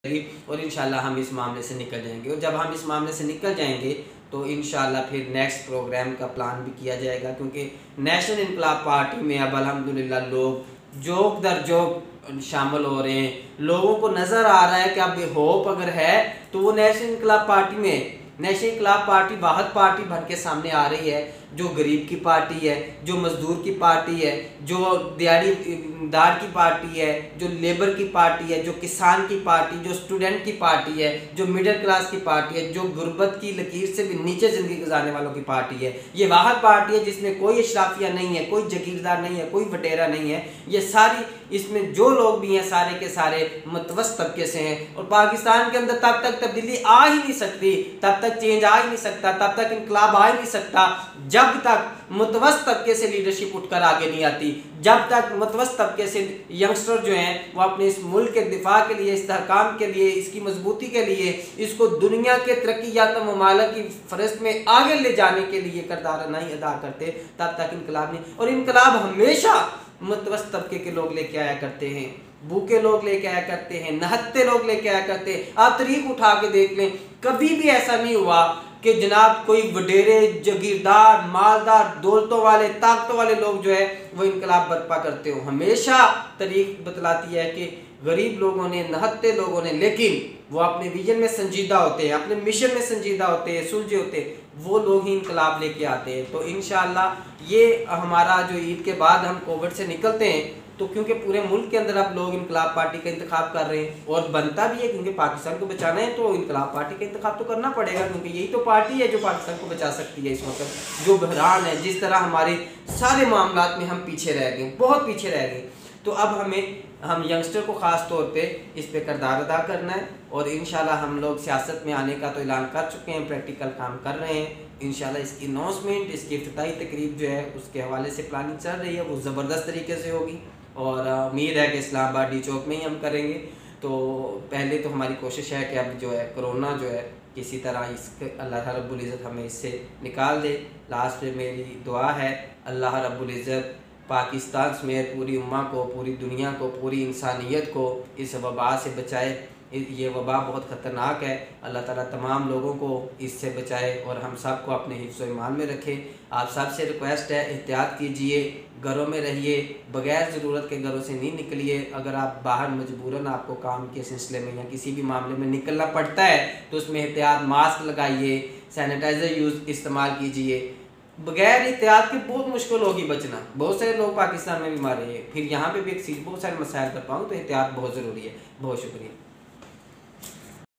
और इंशाल्लाह हम इस मामले से निकल जाएंगे। और जब हम इस मामले से निकल जाएंगे तो इंशाल्लाह फिर नेक्स्ट प्रोग्राम का प्लान भी किया जाएगा, क्योंकि नेशनल इनकलाब पार्टी में अब अल्हम्दुलिल्लाह लोग जोक दर जोक शामिल हो रहे हैं। लोगों को नज़र आ रहा है कि अब होप अगर है तो वो नेशनल इनकलाब पार्टी में, नेशनल इनकलाब पार्टी वाहद पार्टी बन के सामने आ रही है, जो गरीब की पार्टी है, जो मजदूर की पार्टी है, जो दिहाड़ीदार की पार्टी है, जो लेबर की पार्टी है, जो किसान की पार्टी, जो स्टूडेंट की पार्टी है, जो मिडिल क्लास की पार्टी है, जो गुर्बत की लकीर से भी नीचे ज़िंदगी गुजारने वालों की पार्टी है। ये वाहद पार्टी है जिसमें कोई अशराफिया नहीं है, कोई जागीरदार नहीं है, कोई वटेरा नहीं है। ये सारी, इसमें जो लोग भी हैं सारे के सारे मुतवस्सित तबके से हैं। और पाकिस्तान के अंदर तब तक तब्दीली आ ही नहीं सकती, तब तक चेंज आ ही नहीं सकता, तब तक इनकलाब आ ही नहीं सकता जब तक मुतवस्सित तबके से लीडरशिप उठकर आगे नहीं आती, जब तक मुतवस्सित तबके से यंगस्टर जो हैं वो अपने इस मुल्क के दिफा के लिए, इस्तेहकाम के लिए, इसकी मजबूती के लिए, इसको दुनिया के तरक्की याफ्ता ममालिक की फहरिस्त में आगे ले जाने के लिए किरदार नहीं अदा करते, तब तक इनकलाब नहीं। और इनकलाब हमेशा मुतवस्सित तबके के लोग लेके आया करते हैं, भूखे लोग लेके आया करते हैं, नहत्ते लोग लेके आया करते हैं। आप तारीख उठा के देख लें, कभी भी ऐसा नहीं हुआ कि जनाब कोई वडेरे, जागीरदार, मालदार, दौलतों वाले, ताकतों वाले लोग जो है वो इनकलाब बर्पा करते हो। हमेशा तारीख बतलाती है कि गरीब लोगों ने, नहत्ते लोगों ने, लेकिन वो अपने विजन में संजीदा होते हैं, अपने मिशन में संजीदा होते हैं, सुलझे होते हैं, वो लोग ही इनकलाब लेके आते हैं। तो इंशाअल्लाह ये हमारा जो ईद के बाद हम कोविड से निकलते हैं, तो क्योंकि पूरे मुल्क के अंदर अब लोग इनकलाब पार्टी का इंतखाब कर रहे हैं और बनता भी है, क्योंकि पाकिस्तान को बचाना है तो इनकलाब पार्टी का इंतखाब तो करना पड़ेगा, क्योंकि यही तो पार्टी है जो पाकिस्तान को बचा सकती है। इस वक्त जो बहरान है, जिस तरह हमारे सारे मामलात में हम पीछे रह गए, बहुत पीछे रह गए, तो अब हम यंगस्टर को ख़ास तौर पे इस पे किरदार अदा करना है। और इंशाल्लाह हम लोग सियासत में आने का तो ऐलान कर चुके हैं, प्रैक्टिकल काम कर रहे हैं। इंशाल्लाह इसकी अनाउंसमेंट, इसकी इफ्तिताही तकरीब जो है उसके हवाले से प्लानिंग चल रही है, वो ज़बरदस्त तरीके से होगी और उम्मीद है कि इस्लामाबाद डी चौक में ही हम करेंगे। तो पहले तो हमारी कोशिश है कि अब जो है कोरोना जो है किसी तरह इसके अल्लाह रब्बुल इज़्ज़त हमें इससे निकाल दे। लास्ट में मेरी दुआ है अल्लाह रब्बुल इज़्ज़त पाकिस्तान समेत पूरी उम्मा को, पूरी दुनिया को, पूरी इंसानियत को इस वबा से बचाए। ये वबा बहुत ख़तरनाक है, अल्लाह ताला तमाम लोगों को इससे बचाए और हम सब को अपने हिफ्ज़ व ईमान में रखे। आप सब से रिक्वेस्ट है, एहतियात कीजिए, घरों में रहिए, बग़ैर ज़रूरत के घरों से नहीं निकलिए। अगर आप बाहर मजबूरन आपको काम के सिलसिले में या किसी भी मामले में निकलना पड़ता है तो उसमें एहतियात, मास्क लगाइए, सैनिटाइज़र इस्तेमाल कीजिए। बगैर एहतियात के बहुत मुश्किल होगी बचना। बहुत सारे लोग पाकिस्तान में भी मारे हैं, फिर यहाँ पे भी एक बहुत सारे मसाइल कर पाऊँ, तो एहतियात बहुत ज़रूरी है। बहुत शुक्रिया।